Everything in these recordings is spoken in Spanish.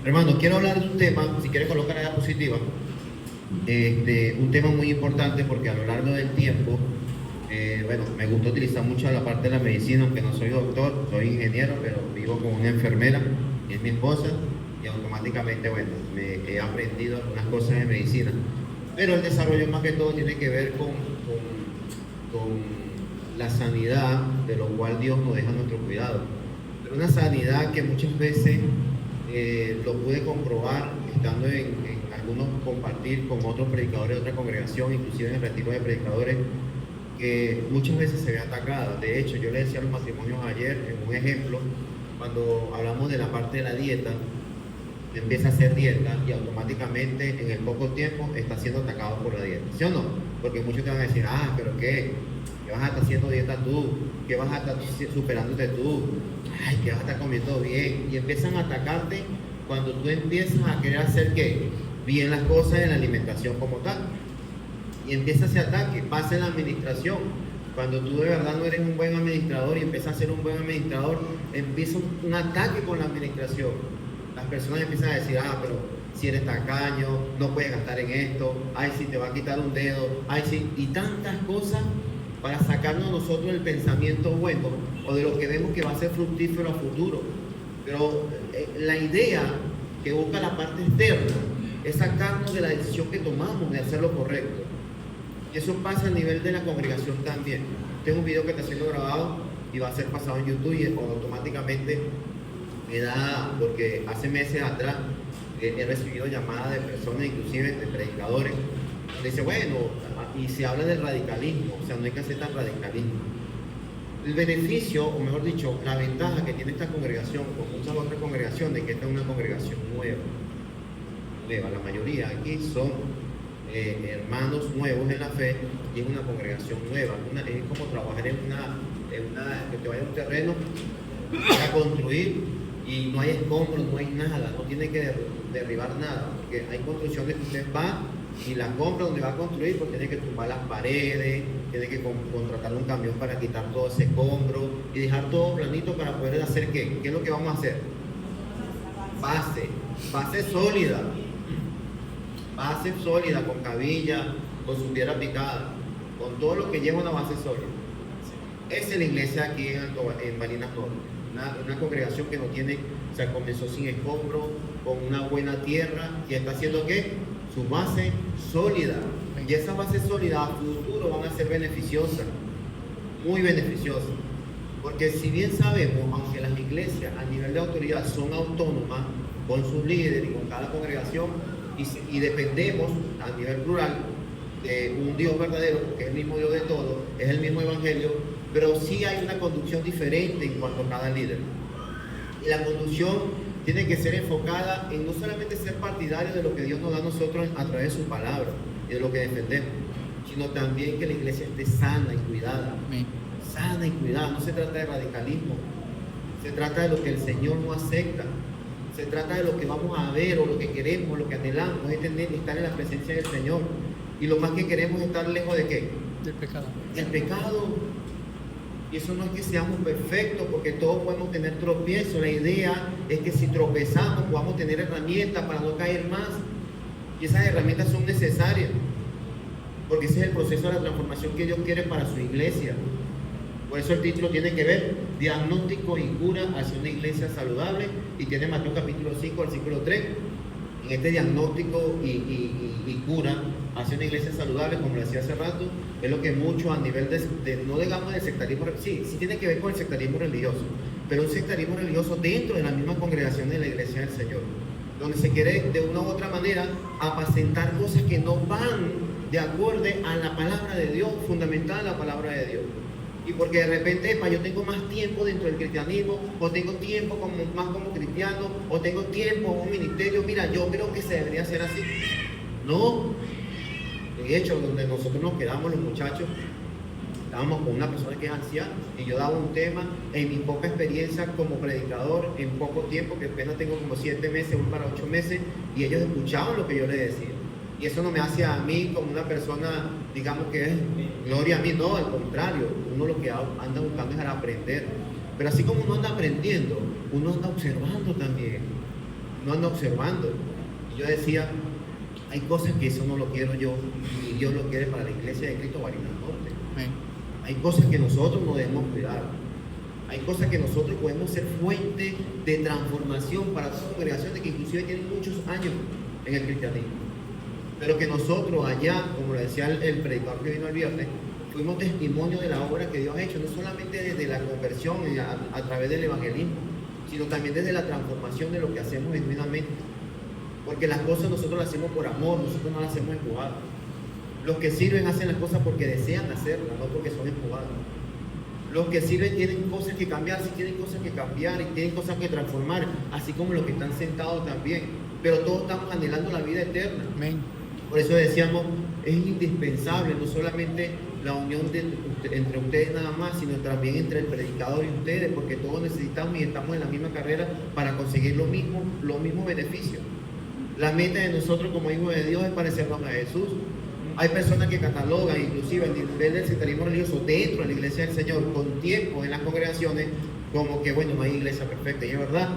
Hermano, quiero hablar de un tema, si quieres colocar la diapositiva, un tema muy importante porque a lo largo del tiempo, bueno, me gusta utilizar mucho la parte de la medicina, aunque no soy doctor, soy ingeniero, pero vivo con una enfermera, que es mi esposa, y automáticamente, bueno, me he aprendido algunas cosas de medicina. Pero el desarrollo más que todo tiene que ver con la sanidad, de lo cual Dios nos deja a nuestro cuidado. Pero una sanidad que muchas veces lo pude comprobar estando en algunos compartir con otros predicadores de otra congregación, inclusive en el retiro de predicadores, que muchas veces se ve atacada. De hecho, yo le decía a los matrimonios ayer, en un ejemplo, cuando hablamos de la parte de la dieta, empieza a hacer dieta y automáticamente en el poco tiempo está siendo atacado por la dieta, ¿sí o no? Porque muchos te van a decir, pero ¿qué? ¿Qué vas a estar haciendo dieta tú? ¿Qué vas a estar superándote tú? Ay, ¿qué vas a estar comiendo bien? Y empiezan a atacarte cuando tú empiezas a querer hacer ¿qué? Bien las cosas en la alimentación como tal. Y empieza ese ataque, pasa en la administración. Cuando tú de verdad no eres un buen administrador y empiezas a ser un buen administrador, empieza un ataque con la administración. Las personas empiezan a decir, pero si eres tacaño, no puedes gastar en esto, ay, si te va a quitar un dedo, ay, sí, y tantas cosas para sacarnos nosotros el pensamiento bueno o de lo que vemos que va a ser fructífero a futuro. Pero la idea que busca la parte externa es sacarnos de la decisión que tomamos de hacer lo correcto. Y eso pasa a nivel de la congregación también. Tengo un video que está siendo grabado y va a ser pasado en YouTube y automáticamente me da, porque hace meses atrás he recibido llamadas de personas, inclusive de predicadores, donde dice, bueno, y se habla del radicalismo, o sea, no hay que hacer tan radicalismo. El beneficio, o mejor dicho, la ventaja que tiene esta congregación con muchas otras congregaciones, que esta es una congregación nueva. La mayoría aquí son hermanos nuevos en la fe y es una congregación nueva. Es como trabajar que te vaya a un terreno para construir y no hay escombros, no hay nada, no tiene que derribar nada, porque hay construcciones que usted va y la compra donde va a construir, pues tiene que tumbar las paredes, tiene que contratar un camión para quitar todo ese escombro y dejar todo planito para poder hacer ¿qué? ¿Qué es lo que vamos a hacer? Base sólida, con cabilla, con su piedra picada, con todo lo que lleva una base sólida. Esa es la iglesia aquí en Barinas Norte, una congregación que no tiene, o sea, comenzó sin escombro, con una buena tierra y está haciendo ¿qué? Su base sólida. Y esa base sólida a futuro van a ser beneficiosas, muy beneficiosas. Porque si bien sabemos, aunque las iglesias a nivel de autoridad son autónomas con sus líderes y con cada congregación, y dependemos a nivel plural de un Dios verdadero, porque es el mismo Dios de todos, es el mismo evangelio, pero sí hay una conducción diferente en cuanto a cada líder. Y la conducción tiene que ser enfocada en no solamente ser partidario de lo que Dios nos da a nosotros a través de su palabra y de lo que defendemos, sino también que la iglesia esté sana y cuidada. Amén. Sana y cuidada. No se trata de radicalismo, se trata de lo que el Señor no acepta, se trata de lo que vamos a ver o lo que queremos, lo que anhelamos, es estar en la presencia del Señor. Y lo más que queremos es estar lejos de ¿qué? Del pecado. Del pecado. Y eso no es que seamos perfectos, porque todos podemos tener tropiezos. La idea es que si tropezamos podamos tener herramientas para no caer más. Y esas herramientas son necesarias, porque ese es el proceso de la transformación que Dios quiere para su iglesia. Por eso el título tiene que ver diagnóstico y cura hacia una iglesia saludable, y tiene Mateo capítulo 5 versículo 3. En este diagnóstico y cura hacia una iglesia saludable, como lo decía hace rato, es lo que mucho a nivel no digamos del sectarismo, sí tiene que ver con el sectarismo religioso, pero un sectarismo religioso dentro de la misma congregación de la iglesia del Señor, donde se quiere de una u otra manera apacentar cosas que no van de acuerdo a la palabra de Dios, fundamental la palabra de Dios. Y porque de repente, yo tengo más tiempo dentro del cristianismo, o tengo tiempo más como cristiano, o tengo tiempo en un ministerio, mira, yo creo que se debería hacer así. No. De hecho, donde nosotros nos quedamos los muchachos, estábamos con una persona que es anciana, y yo daba un tema, en mi poca experiencia como predicador, en poco tiempo, que apenas tengo como 7 meses, voy para 8 meses, y ellos escuchaban lo que yo les decía. Y eso no me hace a mí como una persona, digamos que es gloria a mí, no, al contrario, uno lo que anda buscando es aprender. Pero así como uno anda aprendiendo, uno anda observando también. no anda observando. Y yo decía, hay cosas que eso no lo quiero yo, y Dios lo quiere para la iglesia de Cristo Barinas Norte. Hay cosas que nosotros no debemos cuidar. Hay cosas que nosotros podemos ser fuente de transformación para todas las congregaciones que inclusive tienen muchos años en el cristianismo. Pero que nosotros allá, como lo decía el predicador que vino el viernes, fuimos testimonio de la obra que Dios ha hecho, no solamente desde la conversión a través del evangelismo, sino también desde la transformación de lo que hacemos genuinamente. Porque las cosas nosotros las hacemos por amor, nosotros no las hacemos empujadas. Los que sirven hacen las cosas porque desean hacerlas, no porque son empujadas. Los que sirven tienen cosas que cambiar, sí tienen cosas que cambiar y tienen cosas que transformar, así como los que están sentados también. Pero todos estamos anhelando la vida eterna. Amén. Por eso decíamos, es indispensable no solamente la unión entre ustedes nada más, sino también entre el predicador y ustedes, porque todos necesitamos y estamos en la misma carrera para conseguir los mismos beneficios. La meta de nosotros como hijos de Dios es parecernos a Jesús. Hay personas que catalogan, inclusive el nivel del sectarismo religioso dentro de la iglesia del Señor, con tiempo en las congregaciones, como que bueno, no hay iglesia perfecta. Y es verdad,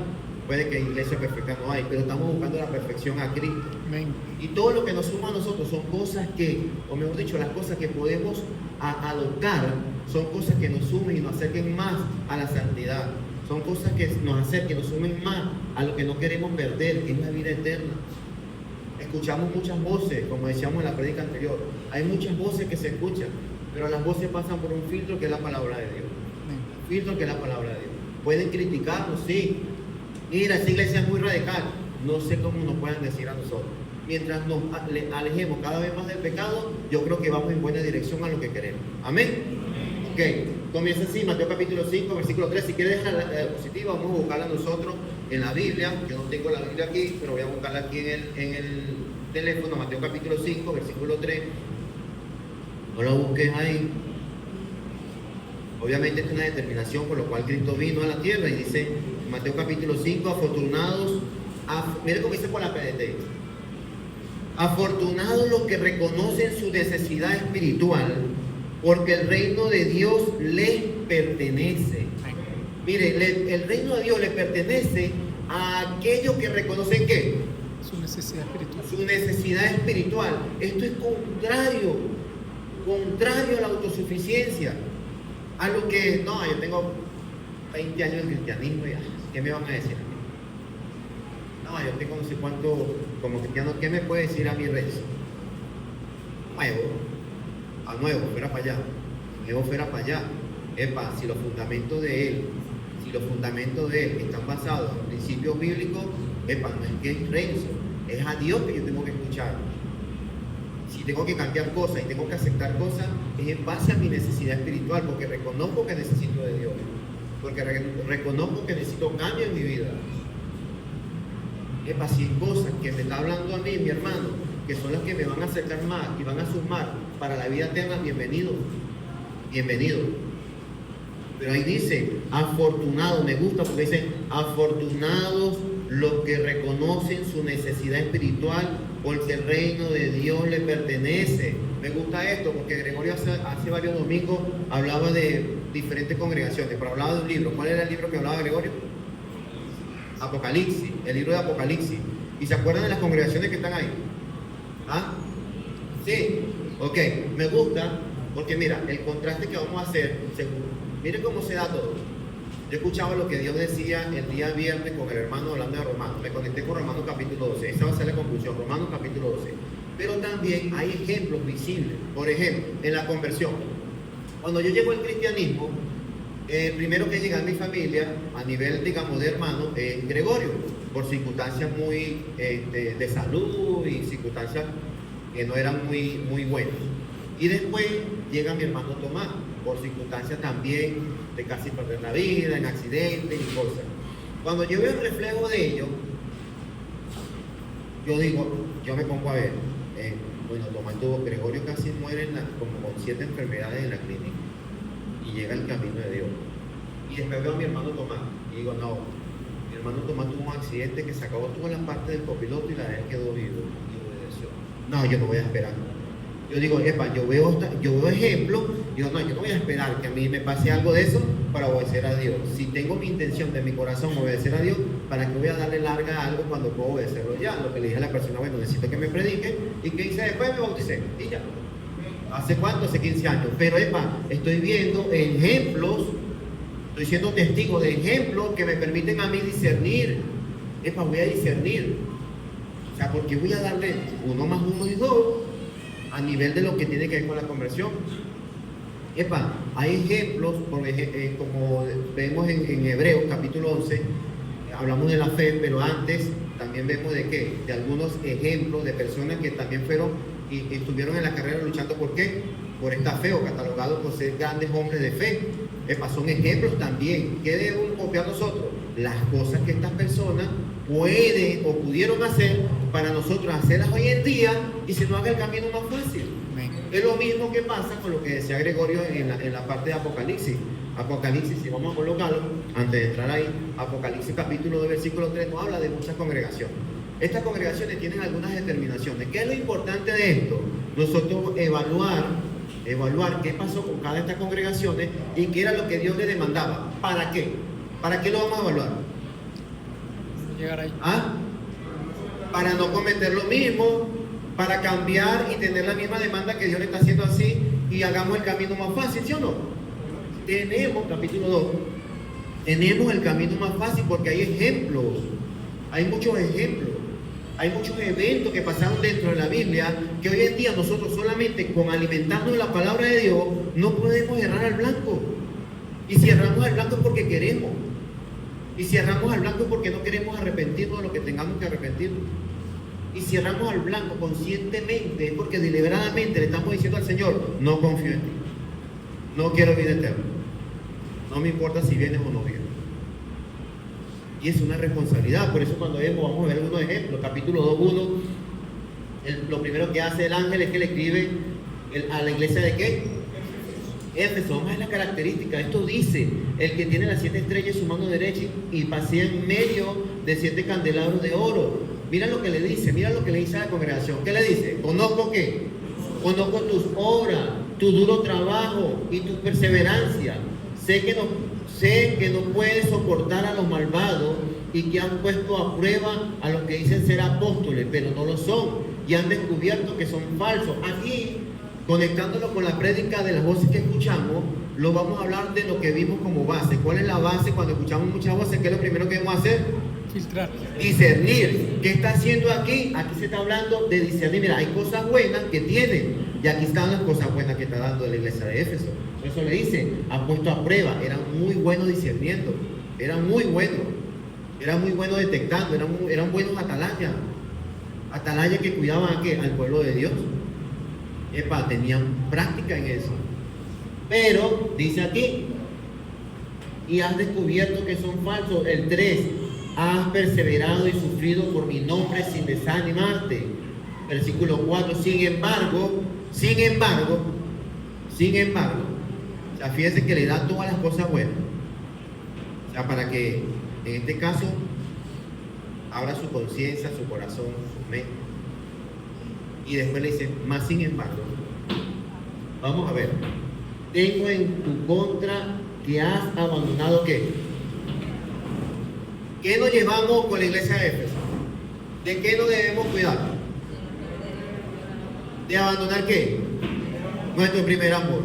puede que iglesia perfecta no hay, pero estamos buscando la perfección a Cristo. Amén. Y todo lo que nos suma a nosotros son cosas que, o mejor dicho, las cosas que podemos adoptar, son cosas que nos sumen y nos acerquen más a la santidad. Son cosas que nos acerquen, nos sumen más a lo que no queremos perder, que es la vida eterna. Escuchamos muchas voces, como decíamos en la prédica anterior. Hay muchas voces que se escuchan, pero las voces pasan por un filtro que es la palabra de Dios. Un filtro que es la palabra de Dios. Pueden criticarnos, sí. Mira, esa iglesia es muy radical. No sé cómo nos puedan decir a nosotros. Mientras nos alejemos cada vez más del pecado, yo creo que vamos en buena dirección a lo que queremos. Amén. Ok, comienza así, Mateo capítulo 5, versículo 3. Si quieres dejar la diapositiva, vamos a buscarla nosotros en la Biblia. Yo no tengo la Biblia aquí, pero voy a buscarla aquí en el teléfono. Mateo capítulo 5, versículo 3. No lo busques ahí. Obviamente es una determinación por lo cual Cristo vino a la tierra y dice Mateo capítulo 5, afortunados, mire cómo dice por la PDT, afortunados los que reconocen su necesidad espiritual, porque el reino de Dios les pertenece. Mire, el reino de Dios le pertenece a aquellos que reconocen ¿qué? Su necesidad espiritual. Su necesidad espiritual. Esto es contrario a la autosuficiencia. A lo que, no, yo tengo 20 años de cristianismo y ¿qué me van a decir a mí? No, yo tengo no sé cuánto como cristiano, ¿qué me puede decir a mi rey? Nuevo, fuera para allá. Nuevo, fuera para allá. Epa, si los fundamentos de él están basados en principios bíblicos, epa, no es que es Renzo, es a Dios que yo tengo que escuchar. Si tengo que cambiar cosas y tengo que aceptar cosas, es en base a mi necesidad espiritual, porque reconozco que necesito de Dios, porque reconozco que necesito cambio en mi vida. Epa, si hay cosas que me está hablando a mí, mi hermano, que son las que me van a acercar más y van a sumar para la vida eterna, bienvenido. Pero ahí dice, afortunados, me gusta porque dice, afortunados los que reconocen su necesidad espiritual, porque el reino de Dios le pertenece. Me gusta esto porque Gregorio hace varios domingos hablaba de diferentes congregaciones, pero hablaba de un libro. ¿Cuál era el libro que hablaba Gregorio? Apocalipsis, el libro de Apocalipsis. ¿Y se acuerdan de las congregaciones que están ahí? ¿Ah? Sí, ok, me gusta porque mira, el contraste que vamos a hacer, miren cómo se da todo. Yo escuchaba lo que Dios decía el día viernes con el hermano hablando de Romanos, me conecté con Romanos capítulo 12, esa va a ser la conclusión, Romanos capítulo 12. Pero también hay ejemplos visibles, por ejemplo, en la conversión. Cuando yo llego al cristianismo, el primero que llega a mi familia, a nivel, digamos, de hermano, es Gregorio, por circunstancias muy de salud y circunstancias que no eran muy buenas. Y después llega mi hermano Tomás, por circunstancias también de casi perder la vida, en accidentes y cosas. Cuando yo veo el reflejo de ellos, yo me pongo a ver, bueno, Tomás Gregorio casi muere como con 7 enfermedades en la clínica y llega al camino de Dios. Y después veo a mi hermano Tomás y digo, no, mi hermano Tomás tuvo un accidente que se acabó toda la parte del copiloto y la de él quedó vivo y obedeció. No, yo no voy a esperar. Yo digo, epa, yo veo ejemplos, digo, no, yo no voy a esperar que a mí me pase algo de eso para obedecer a Dios. Si tengo mi intención de mi corazón obedecer a Dios, ¿para qué voy a darle larga a algo cuando puedo obedecerlo ya? Lo que le dije a la persona, bueno, necesito que me predique, y que hice después, me bauticé, y ya. ¿Hace cuánto? Hace 15 años. Pero estoy viendo ejemplos, estoy siendo testigo de ejemplos que me permiten a mí discernir. Voy a discernir. O sea, porque voy a darle 1 más 1 y 2 a nivel de lo que tiene que ver con la conversión. Hay ejemplos, como vemos en Hebreos capítulo 11, hablamos de la fe, pero antes también vemos de algunos ejemplos de personas que también fueron y estuvieron en la carrera luchando. ¿Por qué? Por esta fe, o catalogados por ser grandes hombres de fe. Son ejemplos también. ¿Qué debemos copiar nosotros? Las cosas que estas personas pueden o pudieron hacer para nosotros hacerlas hoy en día y se nos haga el camino más fácil. Es lo mismo que pasa con lo que decía Gregorio en la parte de Apocalipsis. Apocalipsis, si vamos a colocarlo, antes de entrar ahí, Apocalipsis capítulo 2, versículo 3, nos habla de muchas congregaciones. Estas congregaciones tienen algunas determinaciones. ¿Qué es lo importante de esto? Nosotros evaluar qué pasó con cada de estas congregaciones y qué era lo que Dios le demandaba. ¿Para qué? ¿Para qué lo vamos a evaluar? Llegar ahí. Para no cometer lo mismo, para cambiar y tener la misma demanda que Dios le está haciendo así y hagamos el camino más fácil, ¿sí o no? Tenemos, capítulo 2, tenemos el camino más fácil porque hay ejemplos, hay muchos ejemplos. Hay muchos eventos que pasaron dentro de la Biblia que hoy en día nosotros solamente con alimentarnos de la palabra de Dios no podemos errar al blanco. Y si erramos al blanco es porque queremos. Y si erramos al blanco es porque no queremos arrepentirnos de lo que tengamos que arrepentirnos. Y si erramos al blanco conscientemente es porque deliberadamente le estamos diciendo al Señor, no confío en ti. No quiero vida eterna. No me importa si vienes o no vienes. Y es una responsabilidad. Por eso cuando vamos a ver algunos ejemplos. Capítulo 2:1, lo primero que hace el ángel es que le escribe a la iglesia de ¿qué? Éfeso. Vamos a ver la característica. Esto dice, el que tiene las 7 estrellas en su mano derecha y pasea en medio de 7 candelabros de oro. Mira lo que le dice, a la congregación. ¿Qué le dice? ¿Conozco qué? Conozco tus obras, tu duro trabajo y tu perseverancia. Sé que no puedes soportar a los malvados y que han puesto a prueba a los que dicen ser apóstoles, pero no lo son, y han descubierto que son falsos. Aquí, conectándolo con la prédica de las voces que escuchamos, lo vamos a hablar de lo que vimos como base. ¿Cuál es la base cuando escuchamos muchas voces? ¿Qué es lo primero que debemos hacer? Filtrar. Discernir. ¿Qué está haciendo aquí? Aquí se está hablando de discernir. Mira, hay cosas buenas que tienen, y aquí están las cosas buenas que está dando la iglesia de Éfeso. Por eso le dice, han puesto a prueba. Eran muy buenos discerniendo, eran muy buenos detectando, eran buenos atalayas que cuidaban ¿a qué? Al pueblo de Dios. Tenían práctica en eso. Pero dice aquí, y has descubierto que son falsos. El 3, has perseverado y sufrido por mi nombre sin desanimarte. Versículo 4, sin embargo, o sea, fíjense que le da todas las cosas buenas. O sea, para que en este caso abra su conciencia, su corazón, su mente. Y después le dice, más sin embargo, vamos a ver, tengo en tu contra que has abandonado ¿qué? ¿Qué nos llevamos con la iglesia de Éfeso? ¿De qué nos debemos cuidar? ¿De abandonar qué? Nuestro primer amor.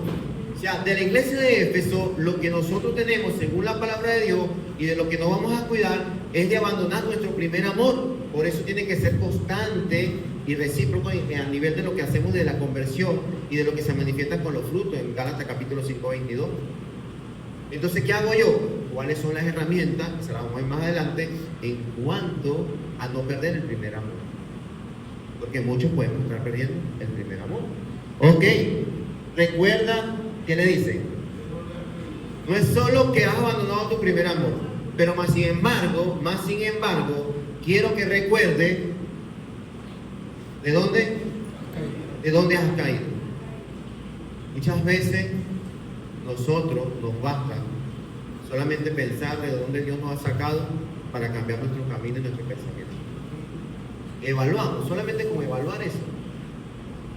O sea, de la iglesia de Éfeso, lo que nosotros tenemos según la palabra de Dios y de lo que nos vamos a cuidar es de abandonar nuestro primer amor. Por eso tiene que ser constante y recíproco a nivel de lo que hacemos de la conversión y de lo que se manifiesta con los frutos en Gálatas capítulo 5:22. Entonces, ¿qué hago yo? ¿Cuáles son las herramientas? Se las vamos a ver más adelante en cuanto a no perder el primer amor. Porque muchos podemos estar perdiendo el primer amor. Ok, recuerda que le dice, no es solo que has abandonado tu primer amor, pero más sin embargo, quiero que recuerde de dónde has caído. Muchas veces nosotros nos basta solamente pensar de dónde Dios nos ha sacado para cambiar nuestro camino y nuestro pensamiento. Evaluamos, solamente con evaluar eso.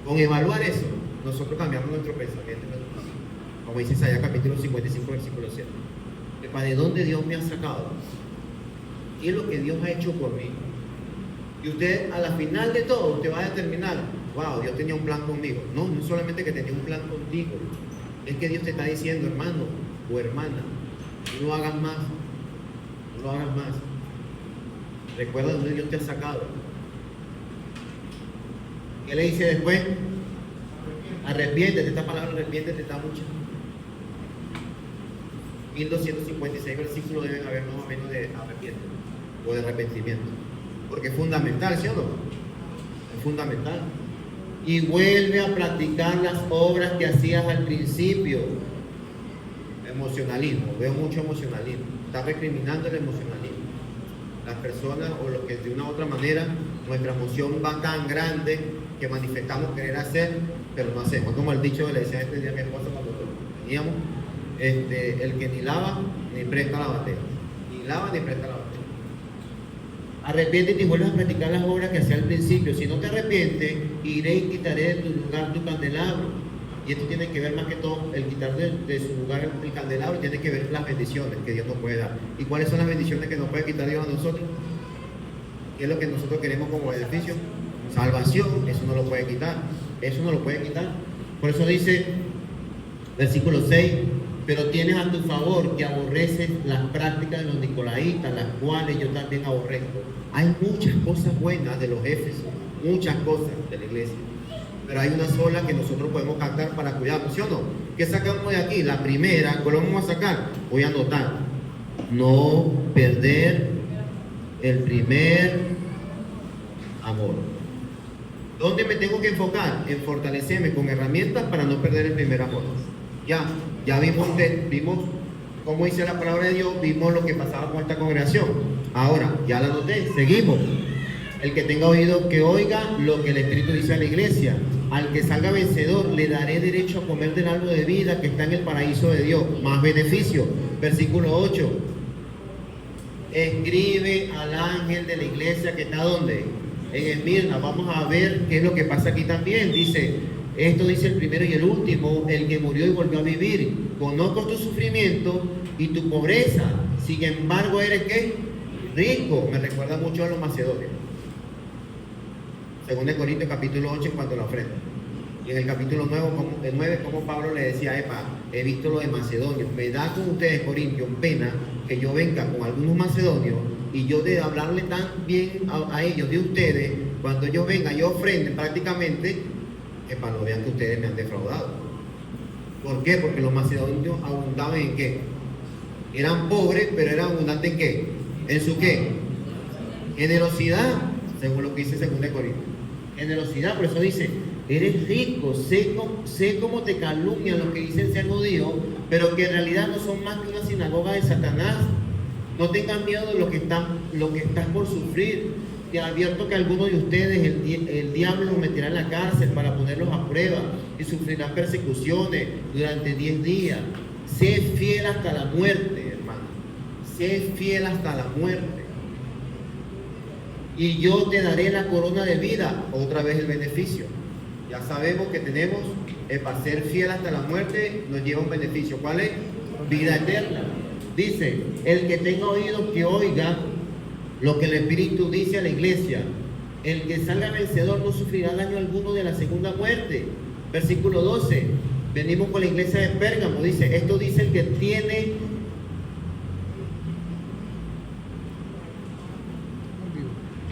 Con evaluar eso, nosotros cambiamos nuestro pensamiento y nuestro camino. Como dice Isaías capítulo 55, versículo 7. ¿De dónde Dios me ha sacado? ¿qué es lo que Dios ha hecho por mí? Y usted, a la final de todo, usted va a determinar, wow, Dios tenía un plan conmigo. No, no solamente que tenía un plan contigo, es que Dios te está diciendo, hermano o hermana, no lo hagas más, no lo hagas más. Recuerda dónde Dios te ha sacado. ¿Qué le dice después? Arrepiéntete. Esta palabra arrepiéntete está mucho. 1256 versículos deben haber más o menos de arrepiéntete o de arrepentimiento. Porque es fundamental, ¿sí o no? Es fundamental. Y vuelve a practicar las obras que hacías al principio. Emocionalismo, veo mucho emocionalismo. Está recriminando el emocionalismo. Las personas o los que de una u otra manera nuestra emoción va tan grande que manifestamos querer hacer, pero no hacemos. Como el dicho que le decía este día a mi esposa cuando veníamos, el que ni lava ni presta la batea. Ni lava ni presta la batea. Arrepiéntete y vuelves a practicar las obras que hacía al principio. Si no te arrepientes, iré y quitaré de tu lugar tu candelabro. Y esto tiene que ver más que todo, el quitar de su lugar el candelabro, tiene que ver las bendiciones que Dios nos puede dar. ¿Y cuáles son las bendiciones que nos puede quitar Dios a nosotros? ¿Qué es lo que nosotros queremos como beneficio? Salvación, eso no lo puede quitar. Eso no lo puede quitar. Por eso dice, versículo 6, pero tienes a tu favor que aborreces las prácticas de los nicolaitas, las cuales yo también aborrezco. Hay muchas cosas buenas de los Éfesos, muchas cosas de la iglesia. Pero hay una sola que nosotros podemos captar para cuidarnos, ¿sí o no? ¿Qué sacamos de aquí? La primera, ¿cuál vamos a sacar? Voy a anotar. No perder el primer amor. ¿Dónde me tengo que enfocar? En fortalecerme con herramientas para no perder el primer amor. Ya vimos cómo dice la palabra de Dios, vimos lo que pasaba con esta congregación. Ahora, ya la anoté, seguimos. El que tenga oído, que oiga lo que el Espíritu dice a la iglesia. Al que salga vencedor, le daré derecho a comer del árbol de vida que está en el paraíso de Dios. Más beneficio. Versículo 8. Escribe al ángel de la iglesia que está ¿dónde? En Esmirna. Vamos a ver qué es lo que pasa aquí también. Dice, esto dice el primero y el último, el que murió y volvió a vivir. Conozco tu sufrimiento y tu pobreza. Sin embargo, ¿eres qué? Rico. Me recuerda mucho a los macedonios. Según de Corintios capítulo 8 en cuanto a la ofrenda. Y en el capítulo 9, como Pablo le decía, he visto lo de macedonios. Me da con ustedes, Corintios, pena que yo venga con algunos macedonios y yo de hablarle tan bien a ellos de ustedes, cuando ellos vengan y ofrenden prácticamente, no vean que ustedes me han defraudado. ¿Por qué? Porque los macedonios abundaban en qué? Eran pobres, pero eran abundantes en qué? ¿En su qué? Generosidad, según lo que dice 2 Corintios. Generosidad, por eso dice, eres rico, sé cómo te calumnian los que dicen ser judíos, pero que en realidad no son más que una sinagoga de Satanás. No tengan miedo de lo que estás por sufrir. Te advierto que algunos de ustedes el diablo los meterá en la cárcel para ponerlos a prueba y sufrirán persecuciones durante 10 días. Sé fiel hasta la muerte, hermano. Sé fiel hasta la muerte. Y yo te daré la corona de vida. Otra vez el beneficio. Ya sabemos que tenemos, para ser fiel hasta la muerte, nos lleva un beneficio. ¿Cuál es? Vida eterna. Dice, el que tenga oídos que oiga lo que el Espíritu dice a la iglesia. El que salga vencedor no sufrirá daño alguno de la segunda muerte. Versículo 12. Venimos con la iglesia de Pérgamo. Dice, esto dice el que tiene...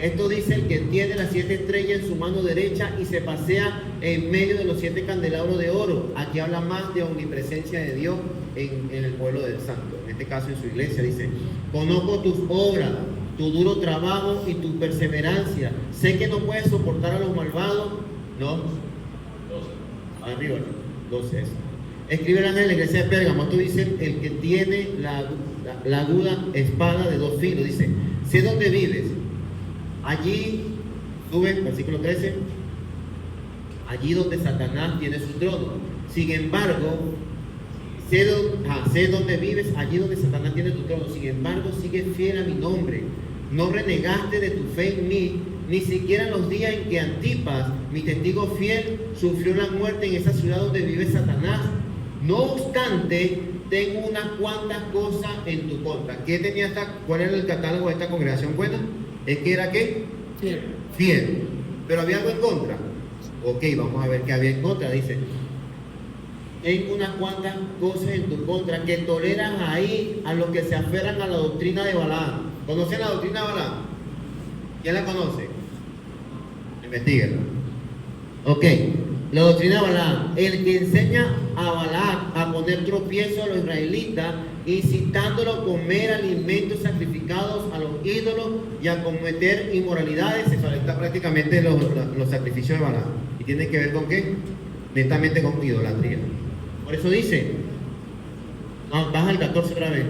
Esto dice el que tiene las 7 estrellas en su mano derecha y se pasea en medio de los 7 candelabros de oro. Aquí habla más de omnipresencia de Dios en el pueblo del santo. En este caso en su iglesia dice, conozco tus obras, tu duro trabajo y tu perseverancia. Sé que no puedes soportar a los malvados. No. 12. Arriba, 12 es. Escribe el ángel de la iglesia de Pérgamo. Esto dice el que tiene la aguda espada de 2 filos. Dice, sé dónde vives. Allí, sube, versículo 13, allí donde Satanás tiene su trono. Sin embargo, sé dónde vives, allí donde Satanás tiene tu trono. Sin embargo, sigue fiel a mi nombre. No renegaste de tu fe en mí, ni siquiera en los días en que Antipas, mi testigo fiel, sufrió la muerte en esa ciudad donde vive Satanás. No obstante, tengo unas cuantas cosas en tu contra. ¿Qué tenía cuál era el catálogo de esta congregación buena? Es que era ¿qué? Fiel. Fiel. Pero había algo en contra. Ok, vamos a ver qué había en contra. Dice, tengo unas cuantas cosas en tu contra que toleran ahí a los que se aferran a la doctrina de Balaam. ¿Conocen la doctrina de Balaam? ¿Quién la conoce? Investíguenla. Ok, la doctrina de Balaam, el que enseña a Balaam a poner tropiezo a los israelitas, incitándolo a comer alimentos sacrificados a los ídolos y a cometer inmoralidades sexuales. Está prácticamente los sacrificios de Balaam. ¿Y tiene que ver con qué? Netamente con idolatría. Por eso dice, baja el 14 otra vez.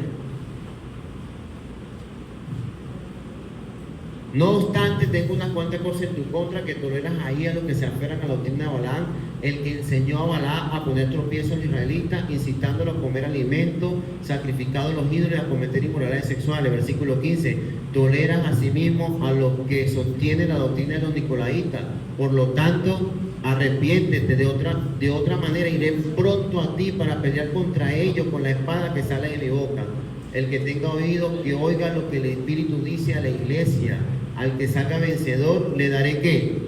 No obstante, tengo unas cuantas cosas en tu contra que toleras ahí a los que se aferran a la doctrina de Balaam, el que enseñó a Balaam a poner tropiezo a los israelitas, incitándolo a comer alimentos sacrificados a los ídolos y a cometer inmoralidades sexuales. Versículo 15, toleras asimismo a los que sostienen la doctrina de los nicolaitas. Por lo tanto, arrepiéntete, de otra manera iré pronto a ti para pelear contra ellos con la espada que sale de mi boca. El que tenga oído, que oiga lo que el Espíritu dice a la iglesia. Al que salga vencedor, le daré ¿qué?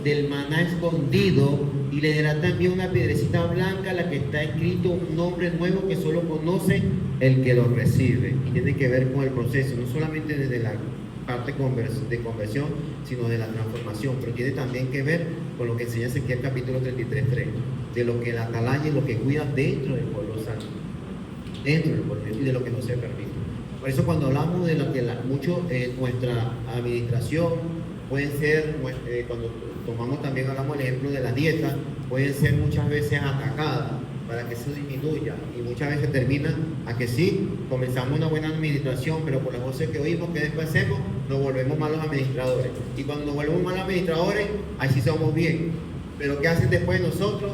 Del maná escondido, y le dará también una piedrecita blanca, la que está escrito un nombre nuevo que solo conoce el que lo recibe. Y tiene que ver con el proceso, no solamente desde la parte de conversión, sino de la transformación, pero tiene también que ver con lo que enseña Ezequiel capítulo 33:3, de lo que la atalaya y lo que cuida dentro del pueblo santo, dentro del pueblo, y de lo que no se permite. Por eso cuando hablamos de lo que nuestra administración puede ser, cuando hablamos del ejemplo de la dieta, pueden ser muchas veces atacadas para que eso disminuya, y muchas veces termina a que sí, comenzamos una buena administración, pero por las voces que oímos, que después hacemos, nos volvemos malos administradores, y cuando nos volvemos malos administradores, ahí sí somos bien, pero ¿qué hacen después nosotros?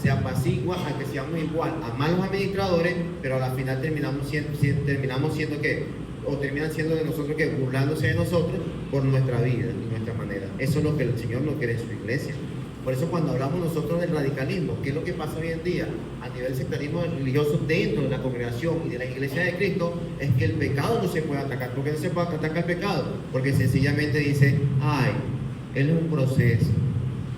Se apacigua a que seamos igual a malos administradores, pero a la final terminamos siendo ¿qué? O terminan siendo de nosotros que burlándose de nosotros por nuestra vida y nuestra manera. Eso es lo que el Señor no quiere en su iglesia. Por eso cuando hablamos nosotros del radicalismo, ¿qué es lo que pasa hoy en día a nivel sectarismo religioso dentro de la congregación y de la iglesia de Cristo? Es que el pecado no se puede atacar. ¿Por qué no se puede atacar el pecado? Porque sencillamente dice, él es un proceso,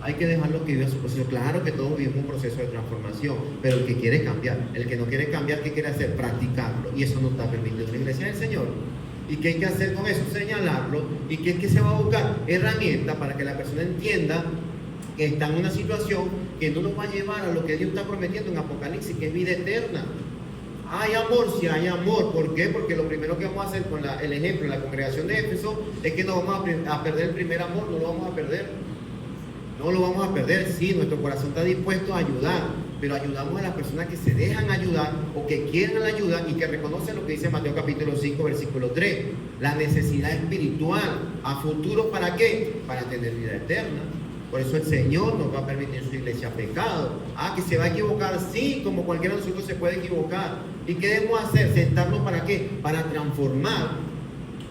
hay que dejarlo que viva su proceso. Claro que todos vivimos un proceso de transformación, pero el que quiere cambiar, el que no quiere cambiar, ¿qué quiere hacer? Practicarlo, y eso no está permitido en la iglesia del Señor. ¿Y qué hay que hacer con eso? Señalarlo. ¿Y qué es que se va a buscar? Herramientas para que la persona entienda que está en una situación que no nos va a llevar a lo que Dios está prometiendo en Apocalipsis, que es vida eterna. Hay amor, sí hay amor. ¿Por qué? Porque lo primero que vamos a hacer con el ejemplo de la congregación de Éfeso es que no vamos a perder el primer amor, no lo vamos a perder. No lo vamos a perder, sí, nuestro corazón está dispuesto a ayudar, pero ayudamos a las personas que se dejan ayudar o que quieren la ayuda y que reconocen lo que dice Mateo capítulo 5, versículo 3, la necesidad espiritual a futuro. ¿Para qué? Para tener vida eterna. Por eso el Señor nos va a permitir en su iglesia pecado. Que se va a equivocar, sí, como cualquiera de nosotros se puede equivocar. ¿Y qué debemos hacer? ¿Sentarnos para qué? Para transformar.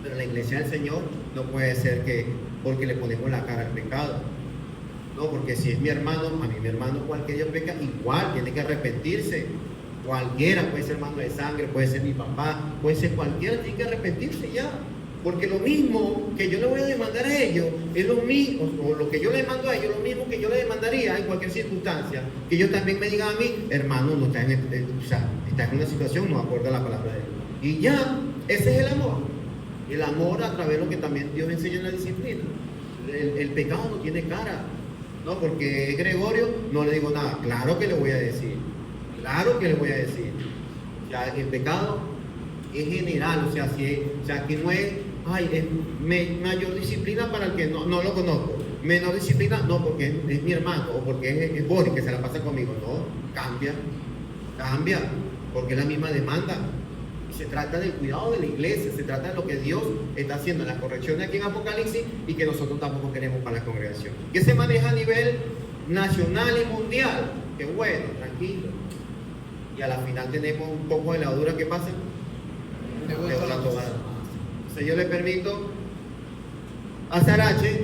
Pero la iglesia del Señor no puede ser que porque le ponemos la cara al pecado. No, porque si es mi hermano, a mí mi hermano cualquiera peca, igual tiene que arrepentirse. Cualquiera, puede ser hermano de sangre, puede ser mi papá, puede ser cualquiera, tiene que arrepentirse ya. Porque lo mismo que yo le voy a demandar a ellos, es lo mismo, o lo que yo le demando a ellos, lo mismo que yo le demandaría en cualquier circunstancia. Que ellos también me digan a mí, hermano, no está está en una situación, no acuerda la palabra de Dios. Y ya, ese es el amor. El amor a través de lo que también Dios enseña en la disciplina. El pecado no tiene cara. No, porque es Gregorio, no le digo nada. Claro que le voy a decir. Claro que le voy a decir. Ya el pecado es general, o sea, que no es, es mayor disciplina para el que no lo conozco. Menor disciplina, no, porque es mi hermano, o porque es Boris que se la pasa conmigo. No, cambia, porque es la misma demanda. Se trata del cuidado de la iglesia, se trata de lo que Dios está haciendo en la corrección aquí en Apocalipsis y que nosotros tampoco queremos para la congregación. Que se maneja a nivel nacional y mundial. Que bueno, tranquilo. Y a la final tenemos un poco de levadura que pasa. Luego la tomada. Entonces yo le permito a Sarache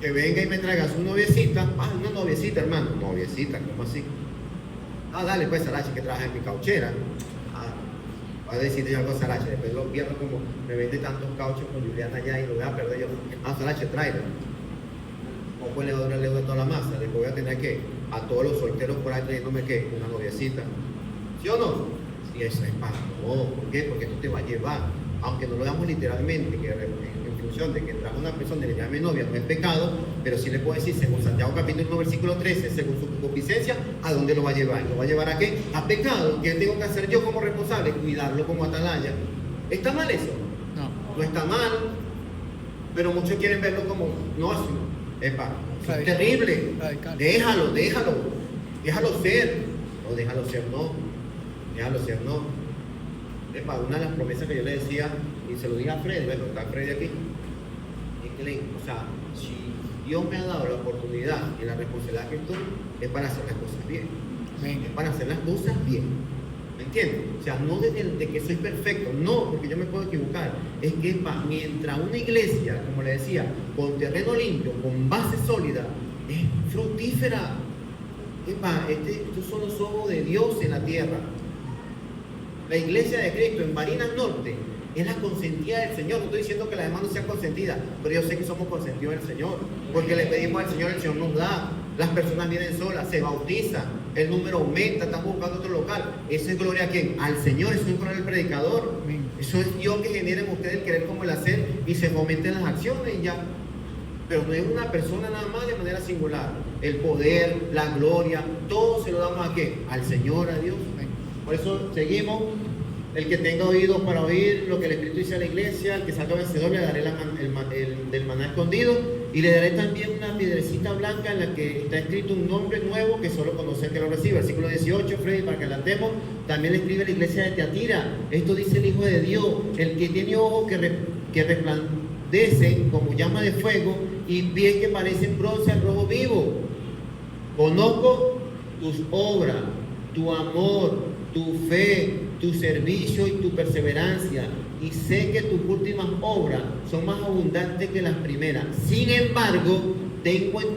que venga y me traiga su noviecita. Una noviecita, hermano. Noviecita, ¿cómo así? Ah, dale pues Sarache, que trabaja en mi cauchera. Ah, voy a decirte yo algo a Sarache, después lo pierdo como me vende tantos cauchos con Juliana allá y lo voy a perder yo. Ah, Sarache, tráelo. ¿Cómo le va a durar leuda a toda la masa? Después voy a tener que a todos los solteros por ahí trayéndome que una noviecita. ¿Sí o no? Y eso es para no. ¿Por qué? Porque esto te va a llevar, aunque no lo veamos literalmente, que en función de que trajo una persona y le llame novia no es pecado, pero sí le puedo decir, según Santiago capítulo 1, versículo 13, según su concupiscencia, ¿a dónde lo va a llevar? ¿Lo va a llevar a qué? A pecado. ¿Qué tengo que hacer yo como responsable? Cuidarlo como atalaya. ¿Está mal eso? No. No está mal, pero muchos quieren verlo como, no así. Epa, eso es Radical. terrible. Radical. Déjalo ser. No, déjalo ser, no. Déjalo ser, no. Epa, una de las promesas que yo le decía, y se lo dije a Fred, bueno, está Fred aquí, es que o sea, si Dios me ha dado la oportunidad y la responsabilidad que estoy, es para hacer las cosas bien. Amén. Es para hacer las cosas bien. ¿Me entiendes? O sea, no desde el de que soy perfecto, no, porque yo me puedo equivocar. Es que mientras una iglesia, como le decía, con terreno limpio, con base sólida, es fructífera. Estos son los ojos de Dios en la tierra. La iglesia de Cristo en Barinas Norte es la consentida del Señor. No estoy diciendo que las demás no sean consentidas, pero yo sé que somos consentidos del Señor, porque le pedimos al Señor, el Señor nos da. Las personas vienen solas, se bautizan, el número aumenta, están buscando otro local. Eso es gloria a quién? Al Señor, eso es gloria al predicador. Amén. Eso es Dios que genera en ustedes el querer como el hacer y se fomenten las acciones y ya. Pero no es una persona nada más de manera singular. El poder, la gloria, todo se lo damos a qué? Al Señor, a Dios. Por eso seguimos. El que tenga oídos para oír lo que el Espíritu dice a la iglesia, el que salga vencedor, le daré del maná escondido y le daré también una piedrecita blanca en la que está escrito un nombre nuevo que solo conoce el que lo recibe. Versículo 18, Freddy, para que adelantemos. También le escribe la iglesia de Teatira. Esto dice el Hijo de Dios, el que tiene ojos que resplandecen como llama de fuego y pies que parecen bronce al rojo vivo. Conozco tus obras, tu amor, tu fe, tu servicio y tu perseverancia, y sé que tus últimas obras son más abundantes que las primeras. Sin embargo, tengo en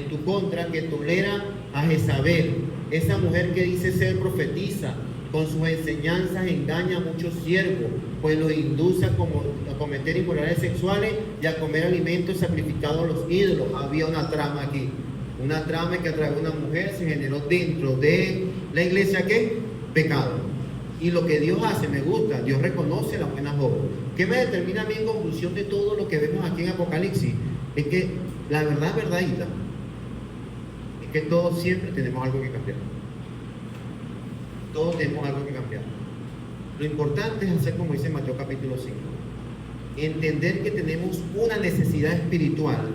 tu contra que tolera a Jezabel, esa mujer que dice ser profetisa. Con sus enseñanzas engaña a muchos siervos, pues los induce a cometer inmoralidades sexuales y a comer alimentos sacrificados a los ídolos. Había una trama aquí. Una trama que a través de una mujer se generó dentro de la iglesia, ¿qué? Pecado. Y lo que Dios hace, me gusta, Dios reconoce las buenas obras. ¿Qué me determina a mí en conclusión de todo lo que vemos aquí en Apocalipsis? Es que la verdad verdadita es que todos siempre tenemos algo que cambiar. Todos tenemos algo que cambiar. Lo importante es hacer como dice Mateo capítulo 5. Entender que tenemos una necesidad espiritual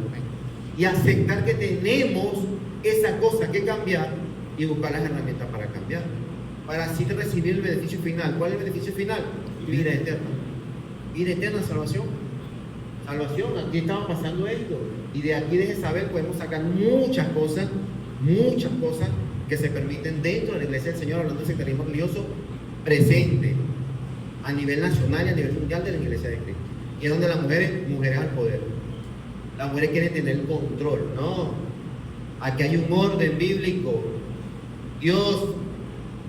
y aceptar que tenemos esa cosa que cambiar y buscar las herramientas para cambiar, para así recibir el beneficio final. ¿Cuál es el beneficio final? Vida eterna. Vida eterna, salvación. Salvación, aquí estamos pasando esto. Y de aquí de saber podemos sacar muchas cosas que se permiten dentro de la iglesia del Señor, hablando de sectarismo religioso presente a nivel nacional y a nivel mundial de la iglesia de Cristo. Y es donde las mujeres al poder. Las mujeres quieren tener el control. No, aquí hay un orden bíblico. Dios,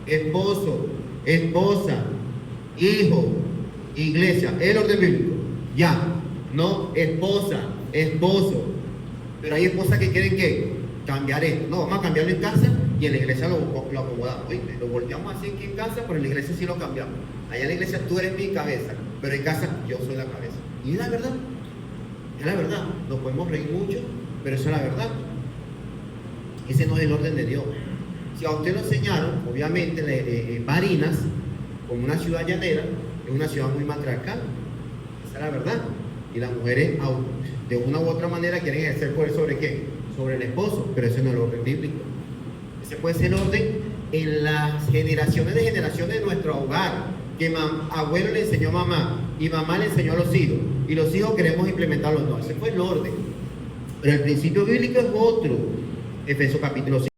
esposo, esposa, hijo, iglesia, el orden bíblico. Ya, no esposa, esposo. Pero hay esposas que quieren que cambiar esto. No, vamos a cambiarlo en casa y en la iglesia lo acomodamos. ¿Oíste? Lo volteamos así aquí en casa, pero en la iglesia sí lo cambiamos. Allá en la iglesia tú eres mi cabeza, pero en casa yo soy la cabeza. Y es la verdad. Es la verdad. Nos podemos reír mucho, pero eso es la verdad. Ese no es el orden de Dios. Si a usted lo enseñaron, obviamente, Barinas, como una ciudad llanera, es una ciudad muy matriarcal. Esa es la verdad. Y las mujeres, de una u otra manera, quieren ejercer poder sobre qué? Sobre el esposo, pero ese no es el orden bíblico. Ese puede ser el orden en las generaciones de nuestro hogar, que abuelo le enseñó a mamá y mamá le enseñó a los hijos, y los hijos queremos implementarlo. No, ese fue el orden. Pero el principio bíblico es otro. Efesios capítulo 5.